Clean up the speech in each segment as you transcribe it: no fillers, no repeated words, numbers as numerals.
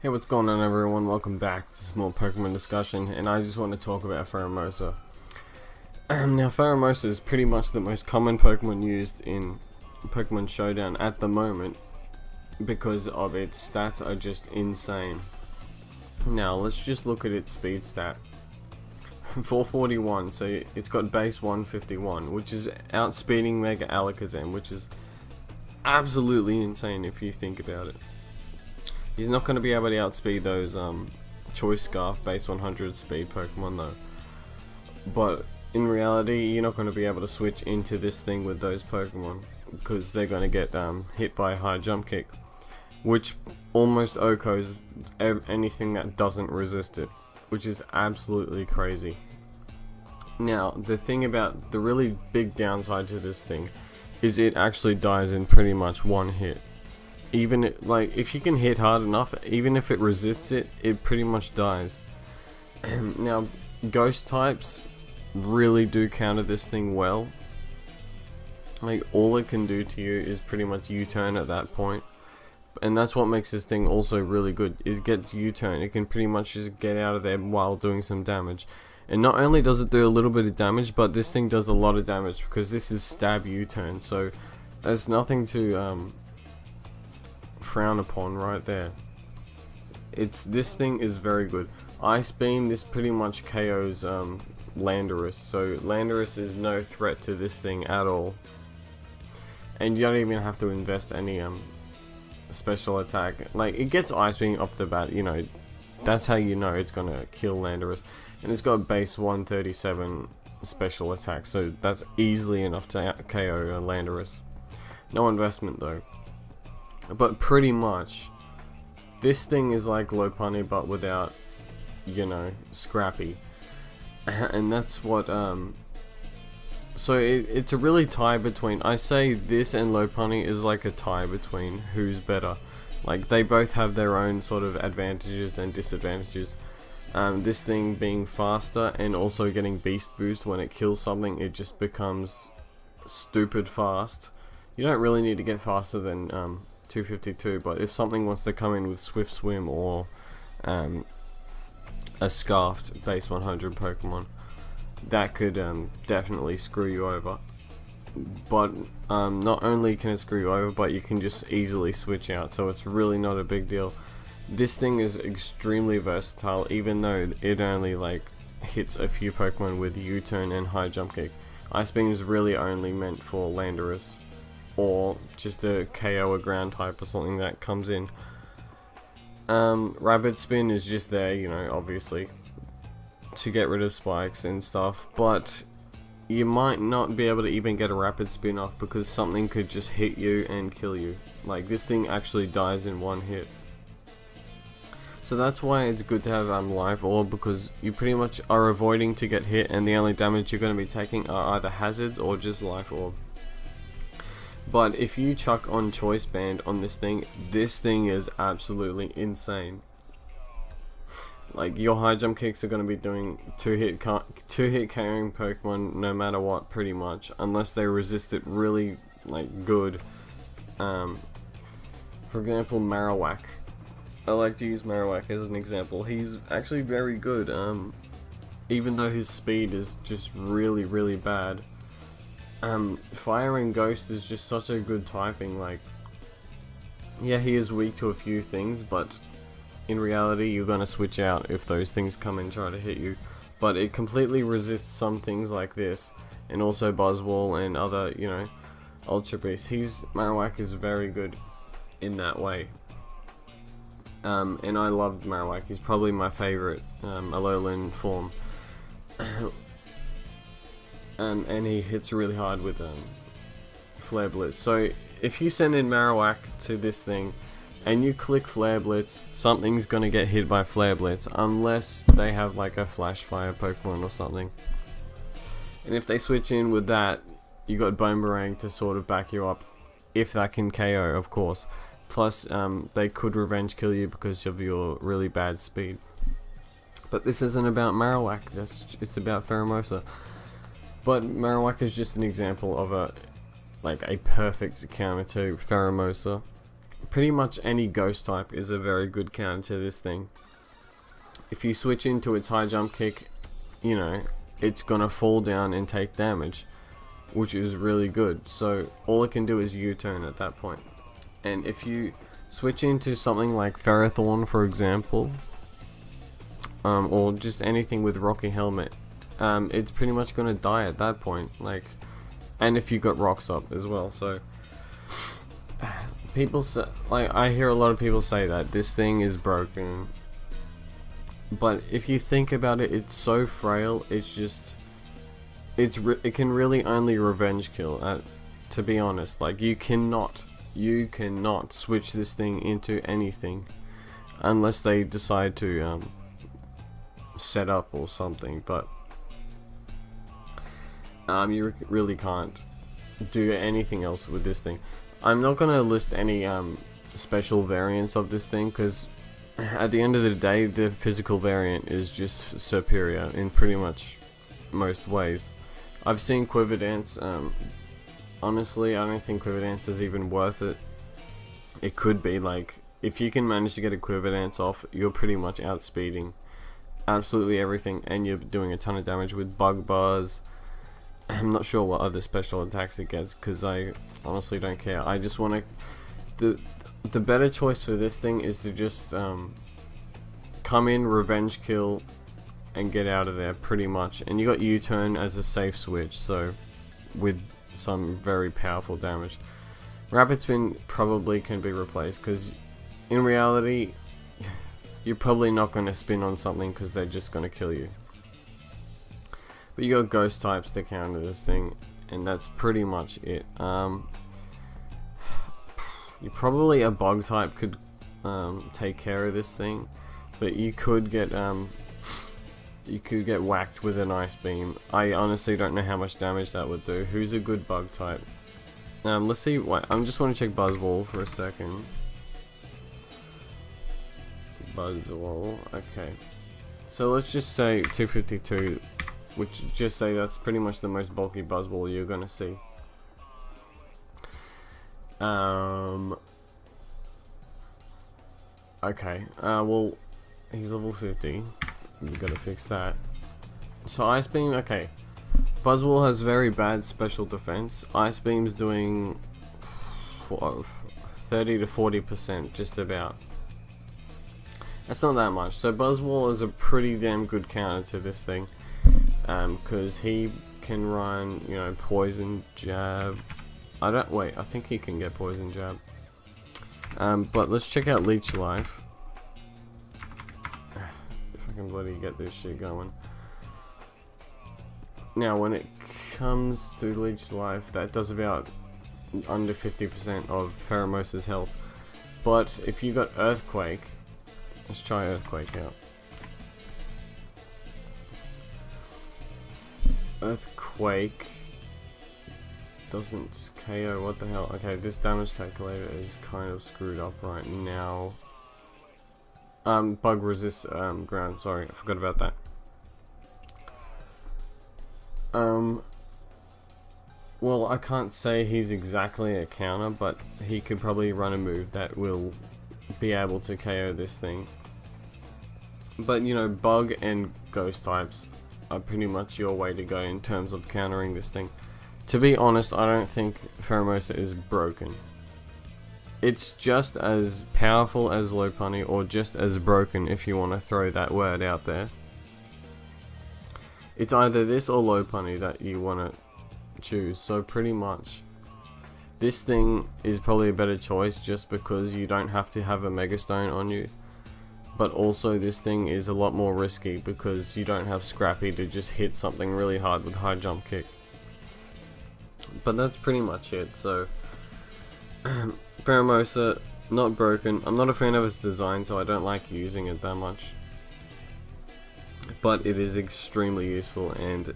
Hey, what's going on everyone? Welcome back to Small Pokemon Discussion, and I just want to talk about Pheromosa. Now, Pheromosa is pretty much the most common Pokemon used in Pokemon Showdown at the moment because of its stats are just insane. Now, let's just look at its speed stat. 441, so it's got base 151, which is outspeeding Mega Alakazam, which is absolutely insane if you think about it. He's not going to be able to outspeed those Choice Scarf base 100 speed Pokemon though. But in reality, you're not going to be able to switch into this thing with those Pokemon because they're going to get hit by a high jump kick, which almost OHKOs anything that doesn't resist it, which is absolutely crazy. Now, the thing about the really big downside to this thing is it actually dies in pretty much one hit. Even like if you can hit hard enough, even if it resists it, it pretty much dies. Now, ghost types really do counter this thing well. Like all it can do to you is pretty much U-turn at that point, and that's what makes this thing also really good. It gets U-turn. It can pretty much just get out of there while doing some damage. And not only does it do a little bit of damage, but this thing does a lot of damage because this is stab U-turn. So there's nothing to frown upon right there. This thing is very good. Ice Beam, this pretty much KOs Landorus, so Landorus is no threat to this thing at all, and you don't even have to invest any special attack. Like, it gets Ice Beam off the bat, you know, that's how you know it's gonna kill Landorus, and it's got base 137 special attack, so that's easily enough to KO Landorus. No investment though. But pretty much, this thing is like Lopunny but without, you know, Scrappy. And that's what, so it's a really tie between, I say this and Lopunny is like a tie between who's better. Like, they both have their own sort of advantages and disadvantages. This thing being faster and also getting Beast Boost when it kills something, it just becomes stupid fast. You don't really need to get faster than 252, but if something wants to come in with Swift Swim or a Scarfed base 100 Pokemon, that could definitely screw you over. But not only can it screw you over, but you can just easily switch out, so it's really not a big deal. This thing is extremely versatile, even though it only like hits a few Pokemon with U-turn and high jump kick. Ice Beam is really only meant for Landorus, or just a KO a ground type or something that comes in. Rapid Spin is just there, you know, obviously, to get rid of spikes and stuff, but you might not be able to even get a Rapid Spin off because something could just hit you and kill you. Like, this thing actually dies in one hit. So that's why it's good to have Life Orb, because you pretty much are avoiding to get hit, and the only damage you're going to be taking are either hazards or just Life Orb. But if you chuck on Choice Band on this thing is absolutely insane. Like, your high jump kicks are going to be doing two hit carrying Pokemon no matter what, pretty much, unless they resist it really like good. For example, Marowak. I like to use Marowak as an example. He's actually very good, even though his speed is just really bad. Fire and Ghost is just such a good typing. Like, yeah, he is weak to a few things, but in reality you're gonna switch out if those things come and try to hit you. But it completely resists some things like this, and also Buzzwole and other, you know, Ultra Beast. Marowak is very good in that way. And I loved Marowak. He's probably my favorite Alolan form. And he hits really hard with Flare Blitz. So if you send in Marowak to this thing and you click Flare Blitz, something's gonna get hit by Flare Blitz unless they have like a Flash Fire Pokemon or something. And if they switch in with that, you got Boomerang to sort of back you up, if that can KO, of course. Plus, they could revenge kill you because of your really bad speed. But this isn't about Marowak. It's about Pheromosa. But Marowak is just an example of a perfect counter to Pheromosa. pretty much any ghost type is a very good counter to this thing. If you switch into its high jump kick, you know, it's gonna fall down and take damage, which is really good. So all it can do is U-turn at that point. And if you switch into something like Ferrothorn, for example, or just anything with Rocky Helmet, it's pretty much gonna die at that point. Like, and if you got rocks up as well. So people say, like, I hear a lot of people say that this thing is broken, but if you think about it, it's so frail. It's just, it can really only revenge kill. To be honest, like, you cannot switch this thing into anything unless they decide to set up or something. But you really can't do anything else with this thing. I'm not gonna list any special variants of this thing, because at the end of the day, the physical variant is just superior in pretty much most ways. I've seen Quiver Dance. Honestly, I don't think Quiver Dance is even worth it. It could be, like, if you can manage to get a Quiver Dance off, you're pretty much outspeeding absolutely everything, and you're doing a ton of damage with Bug Buzz. I'm not sure what other special attacks it gets, because I honestly don't care. I just want to... The better choice for this thing is to just come in, revenge kill, and get out of there, pretty much. And you got U-turn as a safe switch, so with some very powerful damage. Rapid Spin probably can be replaced, because in reality, you're probably not going to spin on something because they're just going to kill you. But you got ghost types to counter this thing, and that's pretty much it. You probably a bug type could take care of this thing, but you could get whacked with an ice beam. I honestly don't know how much damage that would do. Who's a good bug type? Let's see. What I just want to check Buzzwole for a second. Buzzwole. Okay. So let's just say 252, which just say that's pretty much the most bulky Buzzwole you're gonna see. Okay. Well, he's level 50. You gotta fix that. So Ice Beam. Okay. Buzzwole has very bad special defense. Ice Beam's doing 30 to 40%, just about. That's not that much. So Buzzwole is a pretty damn good counter to this thing, because he can run, you know, Poison Jab. I think he can get Poison Jab. But let's check out Leech Life. If I can bloody get this shit going. Now, when it comes to Leech Life, that does about under 50% of Pheromosa's health. But if you got Earthquake, let's try Earthquake out. Earthquake doesn't KO. What the hell? Okay, this damage calculator is kind of screwed up right now. Bug resist ground. Sorry, I forgot about that. Well, I can't say he's exactly a counter, but he could probably run a move that will be able to KO this thing. But, you know, bug and ghost types are pretty much your way to go in terms of countering this thing. To be honest, I don't think Pheromosa is broken. It's just as powerful as Lopunny, or just as broken, if you want to throw that word out there. It's either this or Lopunny that you want to choose, so pretty much this thing is probably a better choice, just because you don't have to have a Mega Stone on you. But also this thing is a lot more risky, because you don't have Scrappy to just hit something really hard with high jump kick. But that's pretty much it. So Pheromosa, not broken. I'm not a fan of its design, so I don't like using it that much. But it is extremely useful, and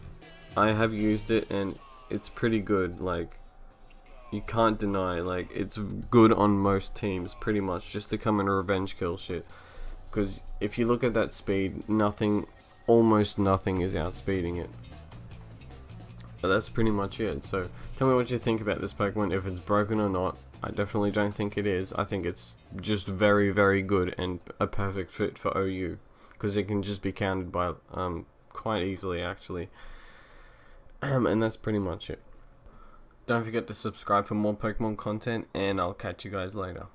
I have used it, and it's pretty good. Like, you can't deny, like, it's good on most teams, pretty much, just to come and revenge kill shit. Because if you look at that speed, almost nothing is outspeeding it. But that's pretty much it. So tell me what you think about this Pokemon, if it's broken or not. I definitely don't think it is. I think it's just very, very good and a perfect fit for OU, because it can just be countered by quite easily actually. And that's pretty much it. Don't forget to subscribe for more Pokemon content, and I'll catch you guys later.